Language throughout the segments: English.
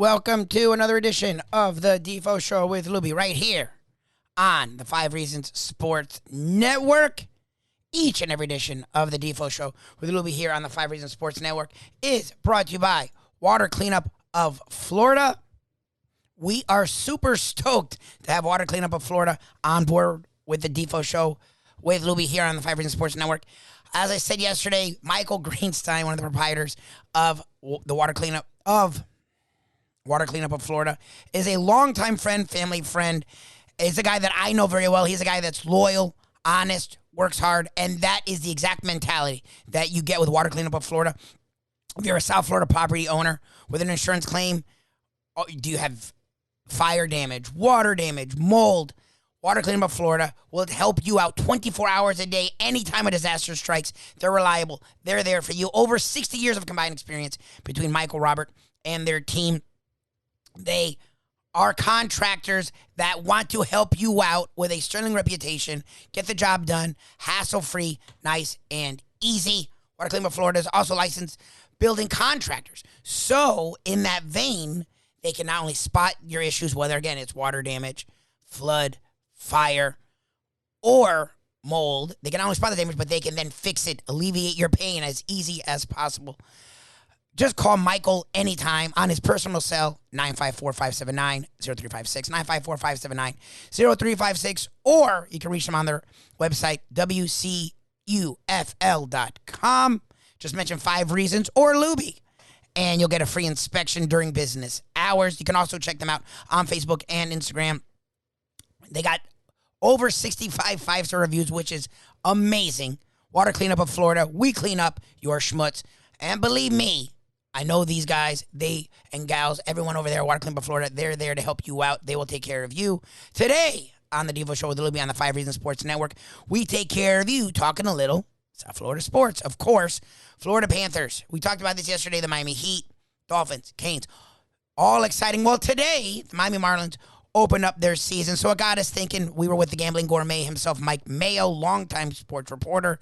Welcome to another edition of the Defo Show with Lubie right here on the 5 Reasons Sports Network. Each and every edition of the Defo Show with Lubie here on the 5 Reasons Sports Network is brought to you by Water Cleanup of Florida. We are super stoked to have Water Cleanup of Florida on board with the Defo Show with Lubie here on the 5 Reasons Sports Network. As I said yesterday, Michael Greenstein, one of the proprietors of the Water Cleanup of Florida, is a longtime friend, family friend. Is a guy that I know very well. He's a guy that's loyal, honest, works hard, and that is the exact mentality that you get with Water Cleanup of Florida. If you're a South Florida property owner with an insurance claim, do you have fire damage, water damage, mold? Water Cleanup of Florida will help you out 24 hours a day, anytime a disaster strikes. They're reliable. They're there for you. Over 60 years of combined experience between Michael, Robert, and their team. They are contractors that want to help you out with a sterling reputation, get the job done, hassle-free, nice, and easy. Water Cleanup of Florida is also licensed building contractors. So, in that vein, they can not only spot your issues, whether, again, it's water damage, flood, fire, or mold. They can not only spot the damage, but they can then fix it, alleviate your pain as easy as possible. Just call Michael anytime on his personal cell, 954-579-0356, 954-579-0356, or you can reach them on their website, wcufl.com. Just mention 5 Reasons or Lubie, and you'll get a free inspection during business hours. You can also check them out on Facebook and Instagram. They got over 65 5-star reviews, which is amazing. Water Cleanup of Florida. We clean up your schmutz. And believe me, I know these guys, they and gals, everyone over there at Water Cleanup of Florida, they're there to help you out. They will take care of you. Today, on the Devo Show with Lubie on the 5 Reasons Sports Network, we take care of you talking a little South Florida sports. Of course, Florida Panthers. We talked about this yesterday, the Miami Heat, Dolphins, Canes. All exciting. Well, today, the Miami Marlins opened up their season, so it got us thinking. We were with the gambling gourmet himself, Mike Mayo, longtime sports reporter,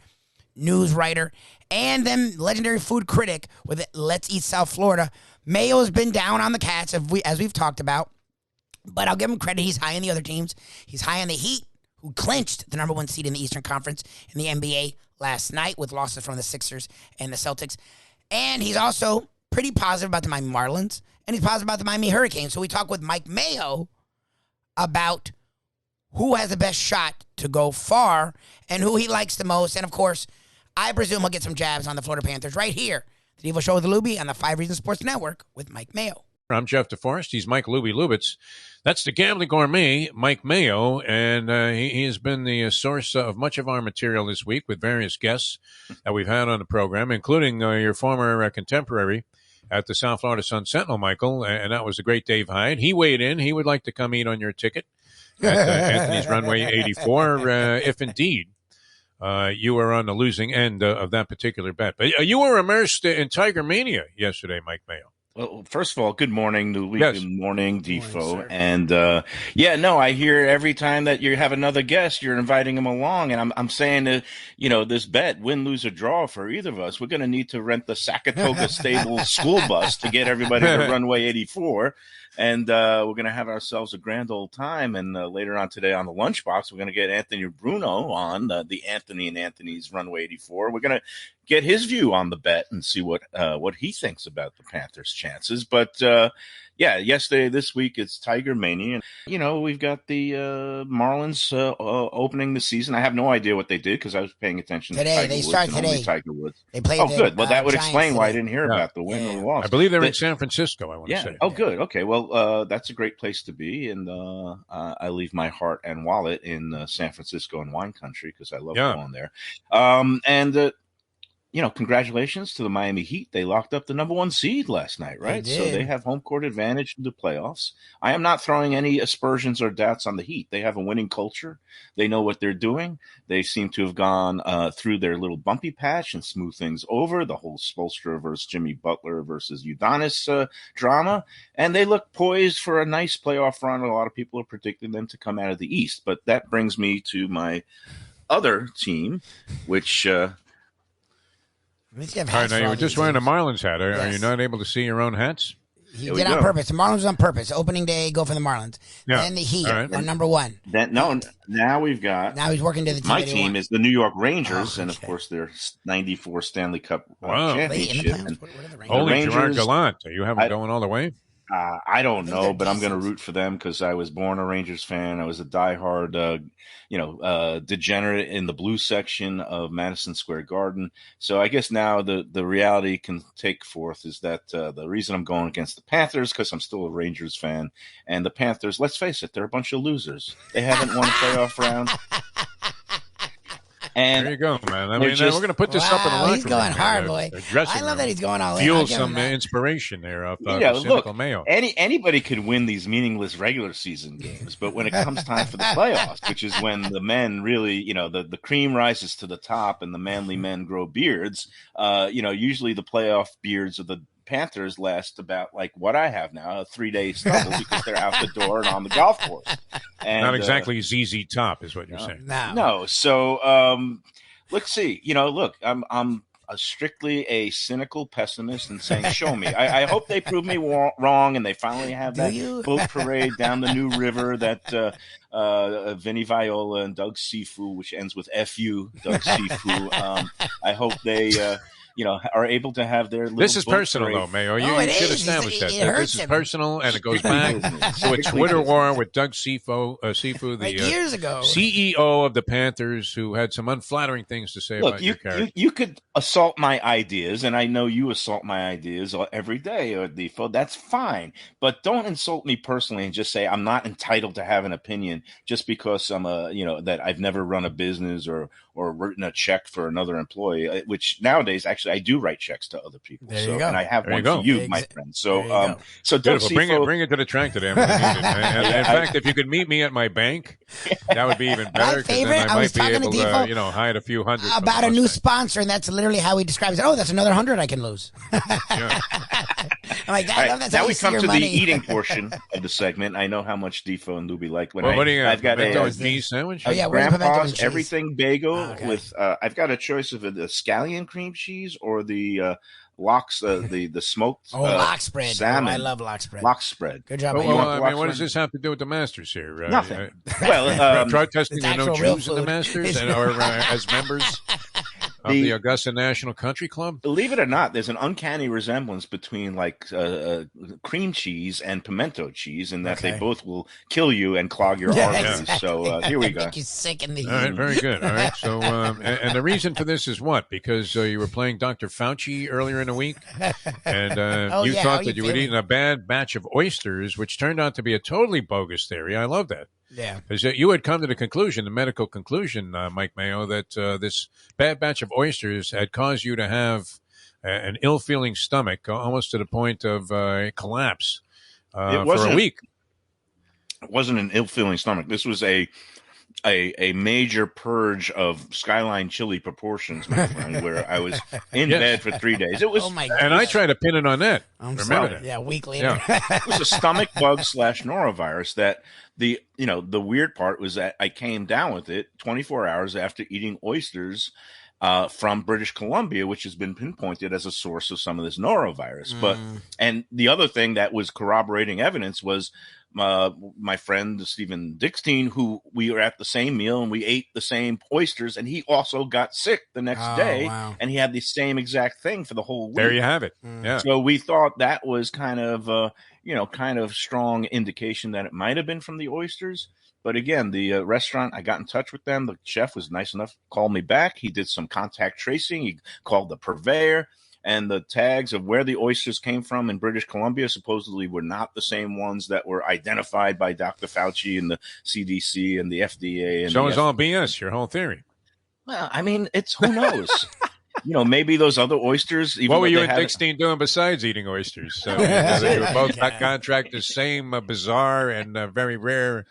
news writer, and then legendary food critic with Let's Eat South Florida. Mayo has been down on the Cats, as we've talked about, but I'll give him credit. He's high on the other teams. He's high on the Heat, who clinched the number 1 seed in the Eastern Conference in the NBA last night with losses from the Sixers and the Celtics. And he's also pretty positive about the Miami Marlins, and he's positive about the Miami Hurricanes. So we talk with Mike Mayo about who has the best shot to go far and who he likes the most. And, of course, I presume he'll get some jabs on the Florida Panthers right here. The Devo Show with Lubie on the 5 Reasons Sports Network with Mike Mayo. I'm Jeff DeForest. He's Mike Lubie Lubitz. That's the gambling gourmet, Mike Mayo, and he has been the source of much of our material this week with various guests that we've had on the program, including your former contemporary at the South Florida Sun-Sentinel, Michael, and that was the great Dave Hyde. He weighed in. He would like to come eat on your ticket at Anthony's Runway 84, if indeed you were on the losing end of that particular bet. But you were immersed in Tiger Mania yesterday, Mike Mayo. Well, first of all, good morning, Lubie. Yes. Good morning, Defo. Good morning, and I hear every time that you have another guest, you're inviting him along. And I'm saying that, this bet, win, lose, or draw for either of us, we're going to need to rent the Sakatoga Stable school bus to get everybody to Runway 84. And we're going to have ourselves a grand old time. And later on today on the Lunchbox, we're going to get Anthony Bruno on the Anthony and Anthony's Runway 84. We're going to get his view on the bet and see what he thinks about the Panthers' chances. But yesterday, this week, it's Tiger Mania. And, we've got the Marlins opening the season. I have no idea what they did because I was paying attention today. to Tiger They Woods start and today. only Tiger Woods. They played. Oh, good. Well, that would Giants explain why I today. didn't hear about the win or the loss. I believe they're in San Francisco, I want to say. Oh, good. Okay. Well, that's a great place to be. And I leave my heart and wallet in San Francisco and wine country because I love going there. Congratulations to the Miami Heat. They locked up the number 1 seed last night, right? So they have home court advantage in the playoffs. I am not throwing any aspersions or doubts on the Heat. They have a winning culture. They know what they're doing. They seem to have gone through their little bumpy patch and smooth things over, the whole Spoelstra versus Jimmy Butler versus Udonis drama. And they look poised for a nice playoff run. A lot of people are predicting them to come out of the East. But that brings me to my other team, which All right, now you were just wearing a Marlins hat. Are you not able to see your own hats? He did on purpose. The Marlins was on purpose. Opening day, go for the Marlins. Yeah. Then the Heat Right. are number one. Now we've got. Now he's working to the team. My team is the New York Rangers, Oh, and of course their '94 Stanley Cup Wow. championship. What are the Rangers? Holy Rangers, Gerard Gallant. You have him going all the way? I don't know, but I'm going to decent. root for them because I was born a Rangers fan. I was a diehard, degenerate in the blue section of Madison Square Garden. So I guess now the reality can take forth is that the reason I'm going against the Panthers because I'm still a Rangers fan, and the Panthers, let's face it, they're a bunch of losers. They haven't won a playoff round. And there you go, man. I mean, we're going to put this up in the locker room. He's going hard, boy. I love that he's going all in. Fuel some inspiration there off look, Mayo. Anybody could win these meaningless regular season games, but when it comes time for the playoffs, which is when the men really, the cream rises to the top and the manly men grow beards, usually the playoff beards of the Panthers last about like what I have now, a 3-day stubble because they're out the door and on the golf course. And, not exactly ZZ Top is what you're saying. No. So let's see. Look, I'm strictly a cynical pessimist and saying, show me. I hope they prove me wrong and they finally have that boat parade down the New River that Vinny Viola and Doug Sifu, which ends with FU, Doug Sifu. I hope they are able to have their little This is boat personal, parade. though, Mayo. You should establish that. This is personal, and it goes back to a Twitter war with Doug Sifu, the years ago. CEO of the Panthers, who had some unflattering things to say about your character. You could assault my ideas, and I know you assault my ideas every day, Defo. That's fine. But don't insult me personally and just say I'm not entitled to have an opinion just because I'm that I've never run a business or written a check for another employee, which nowadays actually I do write checks to other people. There you go. And I have one for you, my friend. So Beautiful. Bring it to the track today. I'm gonna need it. And in fact, if you could meet me at my bank, that would be even better. My favorite. Then I was might be talking able to to hide a few hundred about a new sponsor, and that's literally how he describes it. Oh, that's another 100 I can lose. Yeah. I'm like, I love that. Now we come to the eating portion of the segment. I know how much Defo and Lubie like when what do you got? I've got a beef sandwich. Oh, yeah, Grandpa's everything bagel with. I've got a choice of the scallion cream cheese or the lox, the smoked lox spread. salmon. I love lox spread. Lox spread. Good job. What does this have to do with the Masters here? Nothing. Well, protesting the no Jews in the Masters or as members of the Augusta National Country Club? Believe it or not, there's an uncanny resemblance between like cream cheese and pimento cheese in that they both will kill you and clog your arteries. Exactly. So here we go. Make you sick in the All right, very good. All right, so and the reason for this is what? Because you were playing Dr. Fauci earlier in the week, and you thought that you had eaten a bad batch of oysters, which turned out to be a totally bogus theory. I love that. Yeah. Because you had come to the conclusion, the medical conclusion, Mike Mayo, that this bad batch of oysters had caused you to have an ill-feeling stomach, almost to the point of collapse for a week. It wasn't an ill-feeling stomach. This was a major purge of Skyline chili proportions, my friend, where I was in bed for 3 days. It was, and I tried to pin it on that. Remember that? Yeah, a week later. Yeah. It was a stomach bug / norovirus that the weird part was that I came down with it 24 hours after eating oysters from British Columbia, which has been pinpointed as a source of some of this norovirus. And the other thing that was corroborating evidence was my friend Stephen Dickstein, who we were at the same meal and we ate the same oysters, and he also got sick the next day, and he had the same exact thing for the whole week. There you have it. Yeah. So we thought that was kind of strong indication that it might have been from the oysters. But again, the restaurant, I got in touch with them. The chef was nice enough to call me back. He did some contact tracing. He called the purveyor. And the tags of where the oysters came from in British Columbia supposedly were not the same ones that were identified by Dr. Fauci and the CDC and the FDA. And so it's all BS, your whole theory. Well, I mean, it's who knows? Maybe those other oysters. Even what were you and Dickstein doing besides eating oysters? So they were both contract the same bizarre and very rare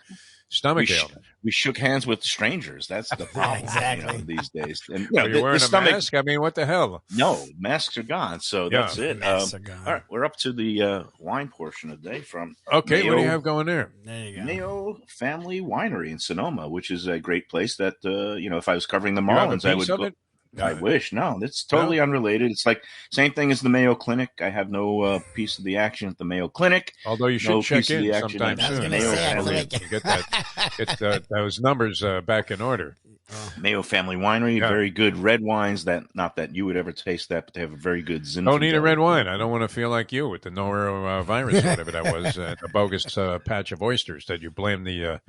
stomach ailment. We shook hands with strangers. That's the problem exactly. these days. And you're wearing a mask? I mean, what the hell? No, masks are gone. So that's it. Masks are gone. All right, we're up to the wine portion of the day from Okay, Mayo, what do you have going there? There you go. Mayo Family Winery in Sonoma, which is a great place that, if I was covering the Marlins, I would go. I wish. No, it's totally unrelated. It's like same thing as the Mayo Clinic. I have no piece of the action at the Mayo Clinic. Although you should check in sometime soon. Mayo Family. Get those numbers back in order. Mayo Family Winery, very good red wines. Not that you would ever taste that, but they have a very good Zinfandel. Don't need a red wine. I don't want to feel like you with the norovirus or whatever that was, a bogus patch of oysters that you blame the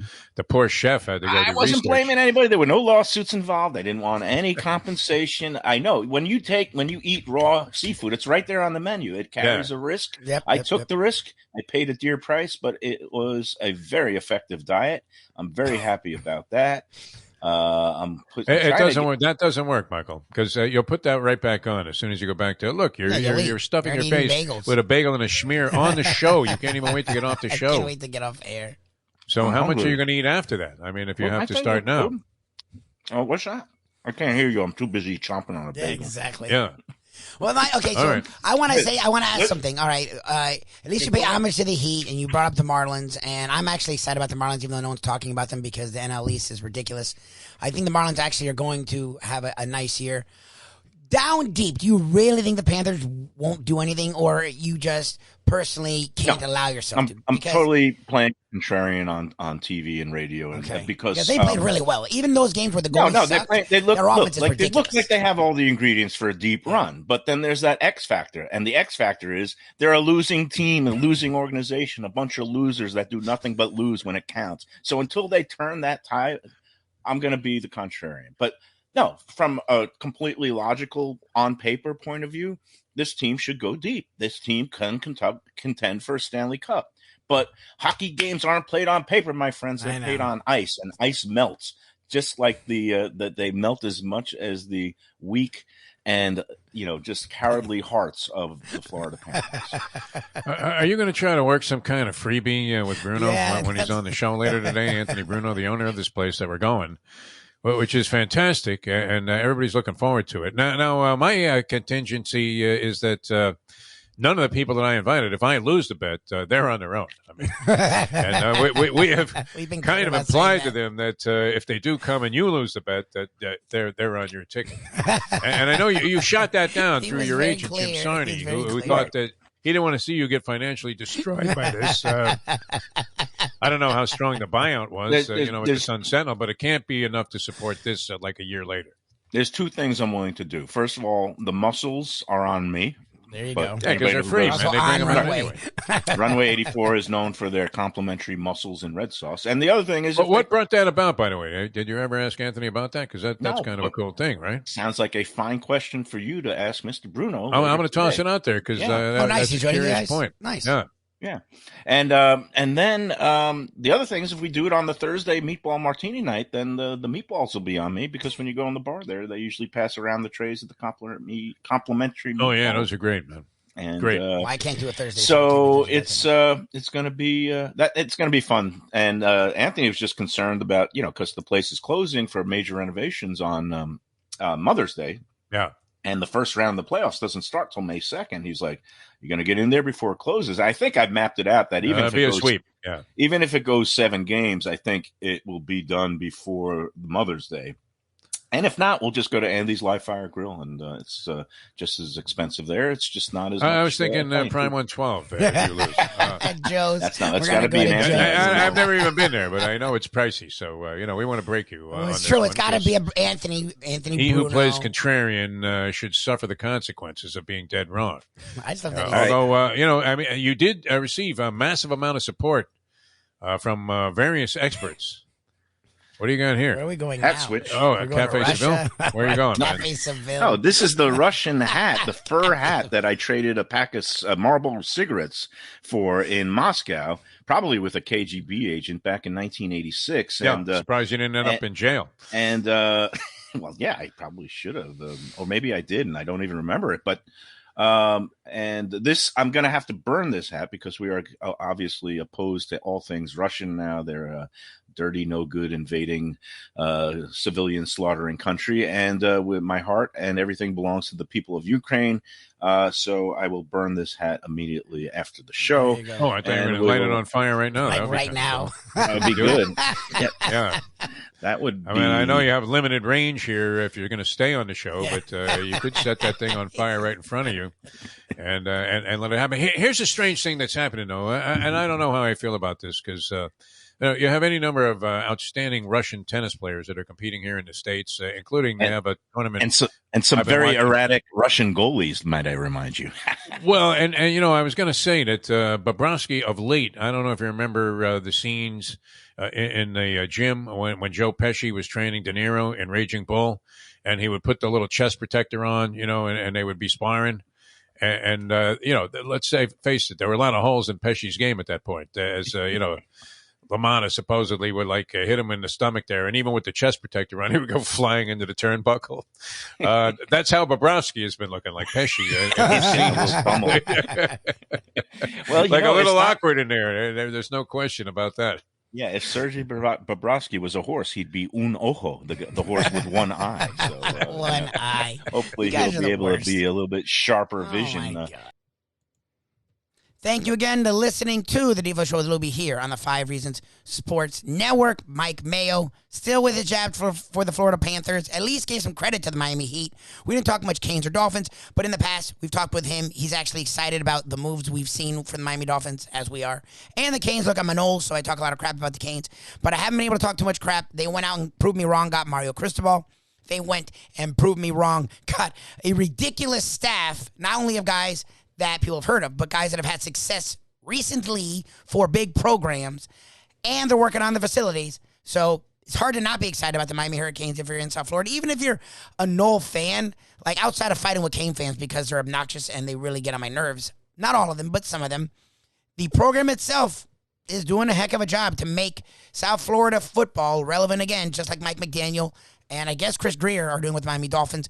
poor chef had to go. I wasn't blaming anybody. There were no lawsuits involved. I didn't want any compensation. I know when you eat raw seafood, it's right there on the menu. It carries a risk. I took the risk. I paid a dear price, but it was a very effective diet. I'm very happy about that. It doesn't work. That doesn't work, Michael, because you'll put that right back on as soon as you go back to look. You're stuffing your face bagels with a bagel and a schmear on the show. You can't even wait to get off the show. I can't wait to get off air. So how much are you going to eat after that? I mean, if you have to start now. Oh, what's that? I can't hear you. I'm too busy chomping on a bagel. Exactly. Yeah. Well, so I want to ask something. All right. At least you pay homage to the Heat, and you brought up the Marlins, and I'm actually excited about the Marlins, even though no one's talking about them because the NL East is ridiculous. I think the Marlins actually are going to have a nice year. Down deep, do you really think the Panthers won't do anything, or you just personally can't allow yourself to? I'm totally playing contrarian on TV and radio, because they played really well. Even those games where the goals they look like they have all the ingredients for a deep run. But then there's that X factor, and the X factor is they're a losing team, a losing organization, a bunch of losers that do nothing but lose when it counts. So until they turn that tide, I'm going to be the contrarian. But no, from a completely logical, on paper point of view, this team should go deep. This team can contend for a Stanley Cup. But hockey games aren't played on paper, my friends. They're played on ice, and ice melts, just like that they melt as much as the weak and just cowardly hearts of the Florida Panthers. Are you going to try to work some kind of freebie with Bruno when he's on the show later today? Anthony Bruno, the owner of this place that we're going. Which is fantastic, and everybody's looking forward to it. Now, my contingency is that none of the people that I invited, if I lose the bet, they're on their own. I mean, and we have kind of implied to them that if they do come and you lose the bet, that they're on your ticket. And I know you shot that down through your agent, Jim Sarney, who thought that he didn't want to see you get financially destroyed by this. I don't know how strong the buyout was, with the Sun Sentinel, but it can't be enough to support this like a year later. There's two things I'm willing to do. First of all, the muscles are on me. There you go. Yeah, because they're free, man. They bring them out anyway. Runway 84 is known for their complimentary mussels and red sauce. And the other thing is... But what brought that about, by the way? Did you ever ask Anthony about that? Because that's kind of a cool thing, right? Sounds like a fine question for you to ask Mr. Bruno. I'm going to toss it out there because that's a curious point. Nice. Yeah. And then the other thing is if we do it on the Thursday meatball martini night, then the meatballs will be on me because when you go in the bar there, they usually pass around the trays of the complimentary meatballs. Oh, yeah, those are great, man. And, great. I can't do a Thursday. So it's going to be it's going to be fun. And Anthony was just concerned about, because the place is closing for major renovations on Mother's Day. Yeah. And the first round of the playoffs doesn't start till May 2nd. He's like, you're going to get in there before it closes. I think I've mapped it out that even if it goes, sweep. Even if it goes 7 games, I think it will be done before Mother's Day. And if not, we'll just go to Andy's Live Fire Grill, and it's just as expensive there. It's just not as much. I was thinking Prime 112. If you lose. Joe's. That's got to be an Anthony. I've never even been there, but I know it's pricey. So we want to break you. It's true. It's got to be Anthony. He Bruno. Who plays contrarian should suffer the consequences of being dead wrong. I just think although you did receive a massive amount of support from various experts. What do you got here? Where are we going Hat now? switch. Oh, Cafe Seville? Where are you going, man? Cafe Seville. Oh, this is the Russian hat, the fur hat that I traded a pack of Marlboro cigarettes for in Moscow, probably with a KGB agent back in 1986. Yeah, and, surprised you didn't end up in jail. And, well, yeah, I probably should have. Or maybe I did, and I don't even remember it. But and this, I'm going to have to burn this hat because we are obviously opposed to all things Russian now. They're dirty, no good, invading, civilian slaughtering country. And with my heart and everything belongs to the people of Ukraine. So I will burn this hat immediately after the show. Oh, I thought you were going to light it on fire right now. Right now. That would be good. Yeah. That would be... I mean, I know you have limited range here if you're going to stay on the show, but you could set that thing on fire right in front of you and let it happen. Here's a strange thing that's happening, though, and I don't know how I feel about this because you have any number of outstanding Russian tennis players that are competing here in the States, including they have a tournament. And some very erratic Russian goalies, might I remind you. Well, and I was going to say that Bobrovsky of late, I don't know if you remember the scenes in the gym when Joe Pesci was training De Niro in Raging Bull, and he would put the little chest protector on, and they would be sparring. And let's say, face it, there were a lot of holes in Pesci's game at that point, as LaManna supposedly would hit him in the stomach there, and even with the chest protector on, he would go flying into the turnbuckle. That's how Bobrovsky has been looking, like Pesci. Well, like a little awkward in there. There's no question about that. Yeah, if Sergei Bobrovsky was a horse, he'd be un ojo, the horse with one eye. So, one eye. Hopefully he'll be able to be a little bit sharper vision. My God. Thank you again to listening to the Defo Show with Lubie here on the 5 Reasons Sports Network. Mike Mayo, still with his jab for the Florida Panthers, at least gave some credit to the Miami Heat. We didn't talk much Canes or Dolphins, but in the past, we've talked with him. He's actually excited about the moves we've seen from the Miami Dolphins, as we are. And the Canes, look, I'm an old, so I talk a lot of crap about the Canes, but I haven't been able to talk too much crap. They went out and proved me wrong, got Mario Cristobal. They went and proved me wrong, got a ridiculous staff, not only of guys that people have heard of, but guys that have had success recently for big programs, and they're working on the facilities. So it's hard to not be excited about the Miami Hurricanes if you're in South Florida, even if you're a Noel fan, like outside of fighting with Cane fans because they're obnoxious and they really get on my nerves. Not all of them, but some of them. The program itself is doing a heck of a job to make South Florida football relevant again, just like Mike McDaniel and I guess Chris Greer are doing with Miami Dolphins.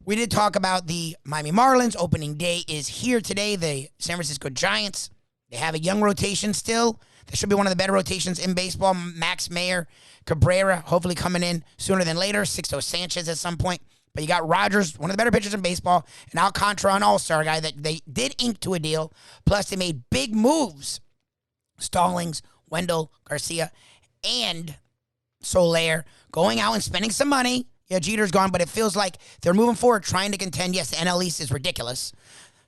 We did talk about the Miami Marlins. Opening day is here today. The San Francisco Giants, they have a young rotation still. That should be one of the better rotations in baseball. Max Meyer, Cabrera, hopefully coming in sooner than later. Sixto Sanchez at some point. But you got Rogers, one of the better pitchers in baseball, and Alcantara, an all-star guy that they did ink to a deal. Plus, they made big moves. Stallings, Wendell, Garcia, and Soler going out and spending some money. Yeah, Jeter's gone, but it feels like they're moving forward, trying to contend. Yes, the NL East is ridiculous.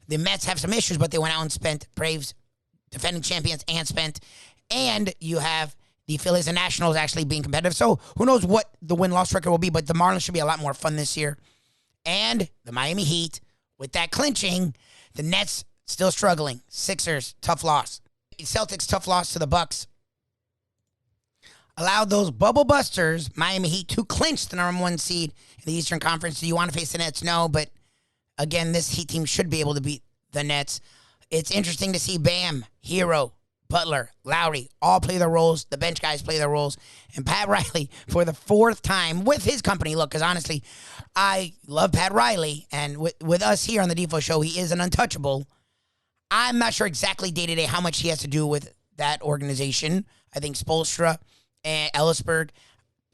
The Mets have some issues, but they went out and spent. Braves, defending champions, and spent. And you have the Phillies and Nationals actually being competitive. So who knows what the win-loss record will be, but the Marlins should be a lot more fun this year. And the Miami Heat, with that clinching, the Nets still struggling. Sixers, tough loss. Celtics, tough loss to the Bucks. Allowed those bubble busters, Miami Heat, to clinch the number 1 seed in the Eastern Conference. Do you want to face the Nets? No, but again, this Heat team should be able to beat the Nets. It's interesting to see Bam, Hero, Butler, Lowry all play their roles. The bench guys play their roles. And Pat Riley, for the 4th time with his company, look, because honestly, I love Pat Riley, and with us here on the Defo Show, he is an untouchable. I'm not sure exactly day-to-day how much he has to do with that organization. I think Spoelstra and Ellisberg,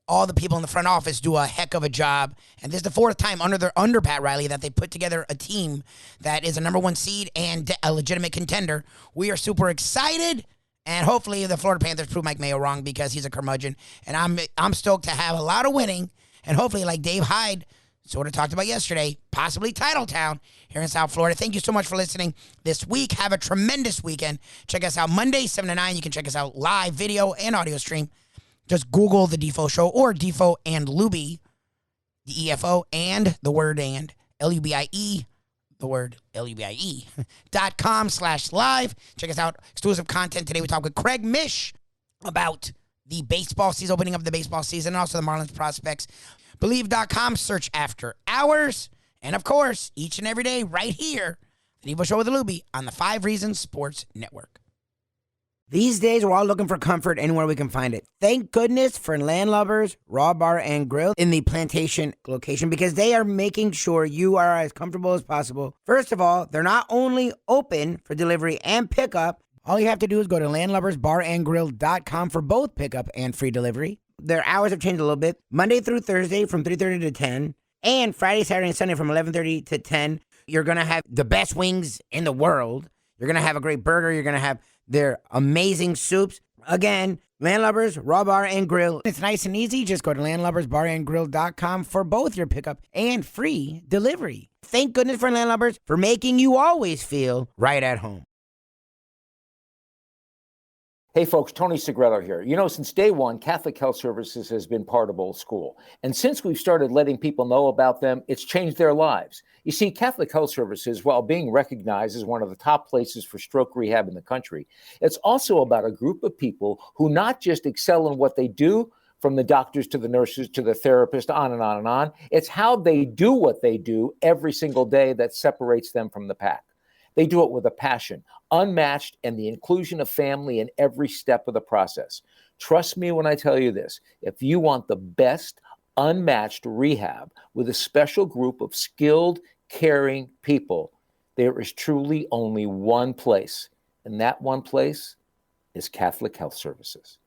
all the people in the front office do a heck of a job. And this is the 4th time under Pat Riley that they put together a team that is a number 1 seed and a legitimate contender. We are super excited, and hopefully the Florida Panthers prove Mike Mayo wrong because he's a curmudgeon. And I'm stoked to have a lot of winning, and hopefully, like Dave Hyde sort of talked about yesterday, possibly Titletown here in South Florida. Thank you so much for listening this week. Have a tremendous weekend. Check us out Monday, 7 to 9. You can check us out live, video, and audio stream. Just Google the Defo Show or Defo and Lubie, the EFO, and the word and, L-U-B-I-E, the word L-U-B-I-E, .com/live. Check us out. Exclusive content. Today we talk with Craig Mish about the baseball season, opening up the baseball season, and also the Marlins prospects. Believe.com, search after hours. And of course, each and every day right here, the Defo Show with Lubie on the 5 Reasons Sports Network. These days, we're all looking for comfort anywhere we can find it. Thank goodness for Landlubbers Raw Bar and Grill in the Plantation location, because they are making sure you are as comfortable as possible. First of all, they're not only open for delivery and pickup. All you have to do is go to landlubbersbarandgrill.com for both pickup and free delivery. Their hours have changed a little bit. Monday through Thursday from 3:30 to 10. And Friday, Saturday, and Sunday from 11:30 to 10. You're going to have the best wings in the world. You're going to have a great burger. You're going to have their amazing soups. Again, Landlubbers Raw Bar and Grill. It's nice and easy. Just go to landlubbersbarandgrill.com for both your pickup and free delivery. Thank goodness for Landlubbers for making you always feel right at home. Hey folks, Tony Segreto here. You know, since day one, Catholic Health Services has been part of Old School. And since we've started letting people know about them, it's changed their lives. You see, Catholic Health Services, while being recognized as one of the top places for stroke rehab in the country, it's also about a group of people who not just excel in what they do, from the doctors to the nurses to the therapist, on and on and on. It's how they do what they do every single day that separates them from the pack. They do it with a passion, unmatched, and the inclusion of family in every step of the process. Trust me when I tell you this. If you want the best, unmatched rehab with a special group of skilled, caring people, there is truly only one place, and that one place is Catholic Health Services.